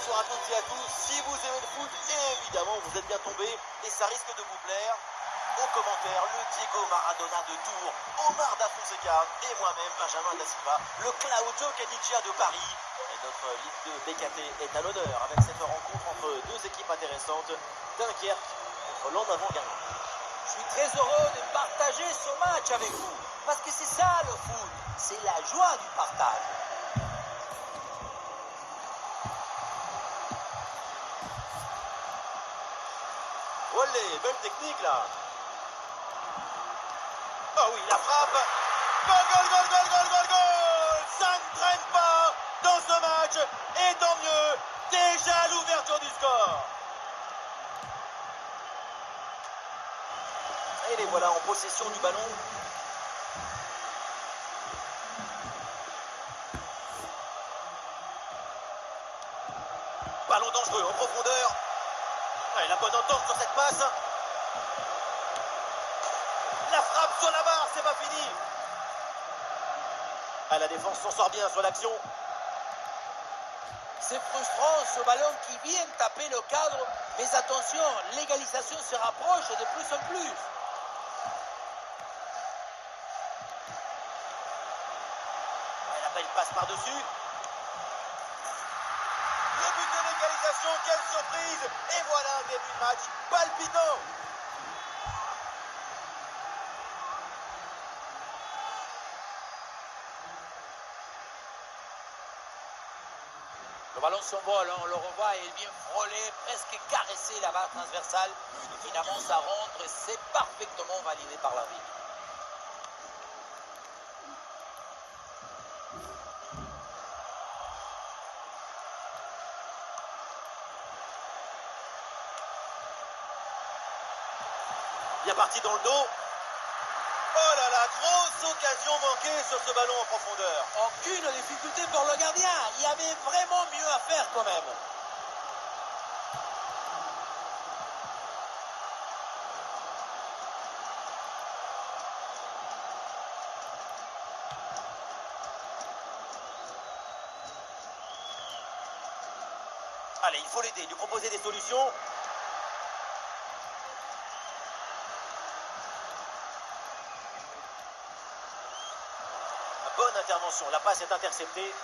bonsoir à toutes et à tous. Si vous aimez le foot, évidemment, vous êtes bien tombés et ça risque de vous plaire. Au commentaire, le Diego Maradona de Tours, Omar Da Fonseca et moi-même, Benjamin Da Silva, le Claudio Caniggia de Paris. Et notre Ligue 2 BKT est à l'honneur avec cette rencontre entre deux équipes intéressantes, Dunkerque contre l'En-Avant-Guermantes. Je suis très heureux de partager ce match avec vous, parce que c'est ça le foot, c'est la joie du partage. Olé, belle technique là. Oh oui, la frappe. Gol, gol, gol, gol, gol, gol, gol. Ça ne traîne pas dans ce match. Et tant mieux, déjà l'ouverture du score. Et les voilà en possession du ballon. Ballon dangereux en profondeur. Et la bonne entente sur cette passe. La frappe sur la barre, c'est pas fini. La défense s'en sort bien sur l'action. C'est frustrant ce ballon qui vient taper le cadre, mais attention, l'égalisation se rapproche de plus en plus. La belle passe par-dessus. Le but de l'égalisation, quelle surprise. Et voilà un début de match palpitant. Le ballon s'envole, on le revoit et il vient frôler, presque caresser la barre transversale. Et finalement, ça rentre et c'est parfaitement validé par l'arbitre. Bien parti dans le dos. Oh là là, grosse occasion manquée sur ce ballon en profondeur. Aucune difficulté pour le gardien. Il y avait vraiment mieux à faire quand même. Allez, il faut l'aider, lui proposer des solutions. Bonne intervention, la passe est interceptée.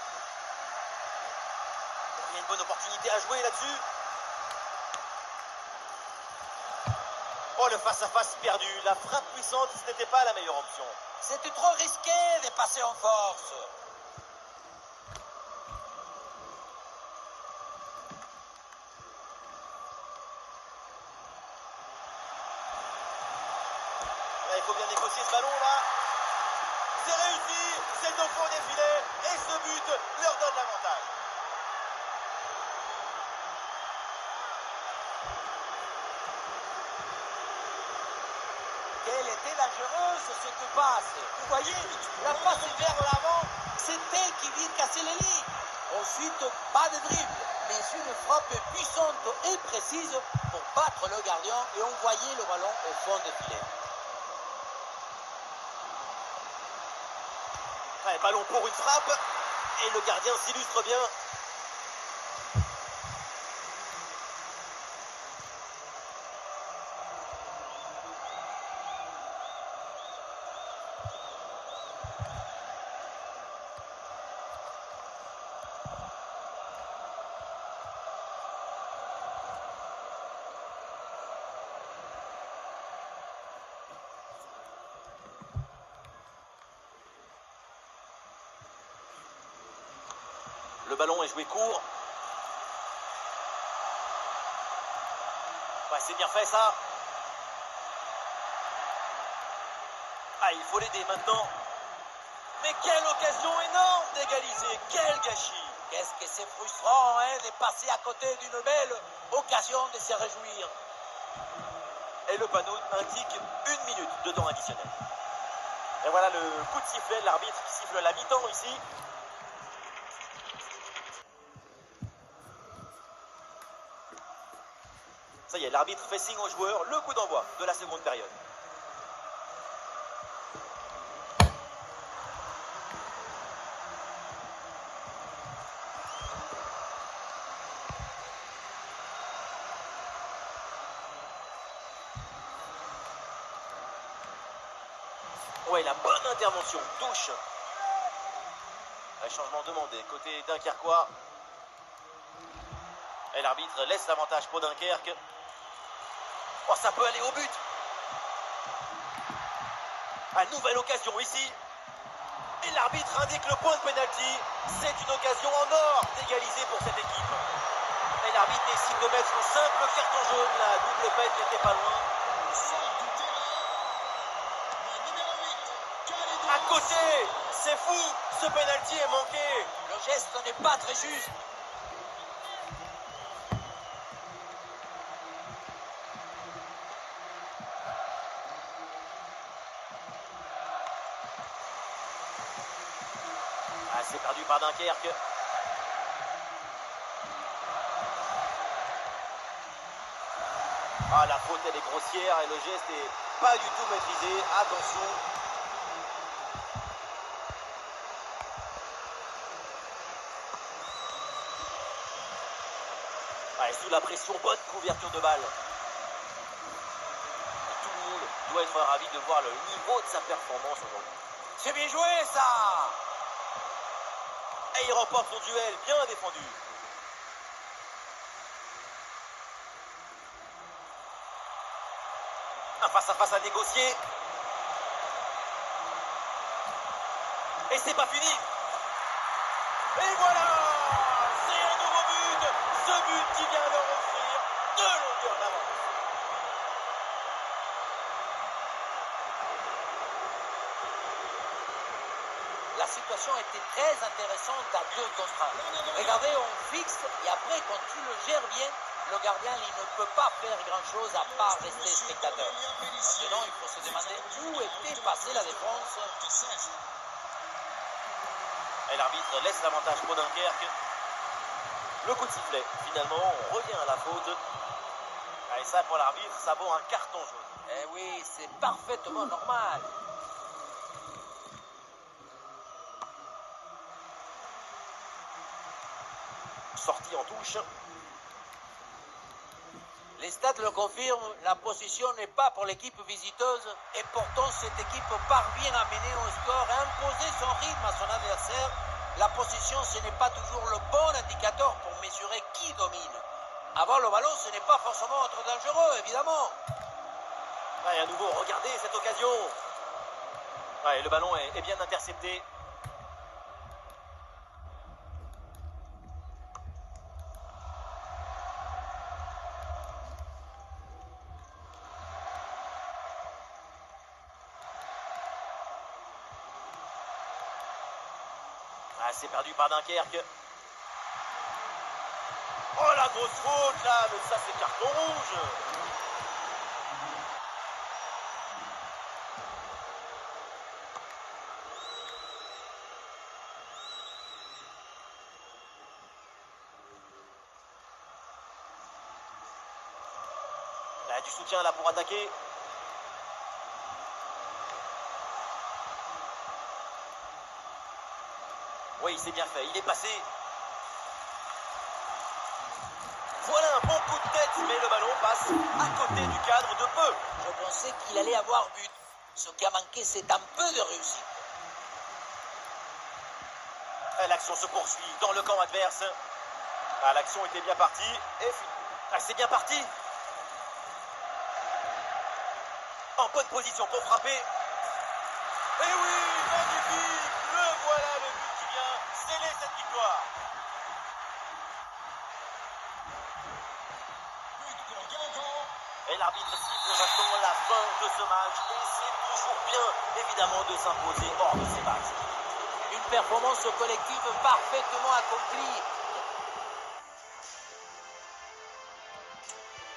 Il y a une bonne opportunité à jouer là-dessus. Oh, le face-à-face perdu. La frappe puissante, ce n'était pas la meilleure option. C'était trop risqué de passer en force. Il faut bien négocier ce ballon là. C'est réussi, c'est le fond des filets et ce but leur donne l'avantage. Quelle était dangereuse cette passe. Vous voyez, la passe vers l'avant, c'est elle qui vient casser les lignes. Ensuite, pas de dribble, mais une frappe puissante et précise pour battre le gardien et envoyer le ballon au fond des filets. Ouais, ballon pour une frappe et le gardien s'illustre bien. Le ballon est joué court. Ouais, c'est bien fait ça. Il faut l'aider maintenant. Mais quelle occasion énorme d'égaliser. Quel gâchis. Qu'est-ce que c'est frustrant de passer à côté d'une belle occasion de se réjouir. Et le panneau indique 1 minute de temps additionnel. Et voilà le coup de sifflet, l'arbitre qui siffle la mi-temps ici. Ça y est, l'arbitre fait signe aux joueurs, le coup d'envoi de la seconde période. Ouais, la bonne intervention. Touche. Un changement demandé. Côté Dunkerquois. Et l'arbitre laisse l'avantage pour Dunkerque. Oh, ça peut aller au but. À nouvelle occasion ici. Et l'arbitre indique le point de pénalty. C'est une occasion en or d'égaliser pour cette équipe. Et l'arbitre décide de mettre un simple carton jaune. La double peine n'était pas loin. À côté, c'est fou. Ce pénalty est manqué. Le geste n'est pas très juste. Ah, c'est perdu par Dunkerque. Ah, la faute elle est grossière et le geste est pas du tout maîtrisé. Attention. Ouais, sous la pression, bonne couverture de balle. Et tout le monde doit être ravi de voir le niveau de sa performance aujourd'hui. C'est bien joué ça. Et il remporte son duel, bien défendu. Un face-à-face à négocier. Et c'est pas fini. Et voilà, c'est un nouveau but. Ce but qui vient leur offrir 2 longueurs d'avance. La situation était très intéressante à 2 contre 1. Regardez, on fixe et après, quand tu le gères bien, le gardien il ne peut pas faire grand-chose à part rester spectateur. Maintenant, il faut se demander où était passée la défense. Et l'arbitre laisse l'avantage pour Dunkerque. Le coup de sifflet. Finalement, on revient à la faute. Et ça, pour l'arbitre, ça vaut un carton jaune. Eh oui, c'est parfaitement normal. Sortie en touche. Les stats le confirment, la position n'est pas pour l'équipe visiteuse et pourtant cette équipe parvient à mener au score et à imposer son rythme à son adversaire. La position, ce n'est pas toujours le bon indicateur pour mesurer qui domine. Avoir le ballon, ce n'est pas forcément être dangereux, évidemment. Et à nouveau, regardez cette occasion. Ouais, le ballon est bien intercepté. Ah, c'est perdu par Dunkerque. Oh, la grosse faute là, mais ça c'est carton rouge. Là, du soutien là pour attaquer. Oui, c'est bien fait, il est passé. Voilà un bon coup de tête, mais le ballon passe à côté du cadre de peu. Je pensais qu'il allait avoir but. Ce qui a manqué, c'est un peu de réussite. L'action se poursuit dans le camp adverse. Ah, l'action était bien partie. Et c'est bien parti. En bonne position pour frapper. Et oui, magnifique. Le voilà, le but qui vient sceller cette victoire. Et l'arbitre siffle maintenant la fin de ce match. Et c'est toujours bien, évidemment, de s'imposer hors de ces matchs. Une performance collective parfaitement accomplie.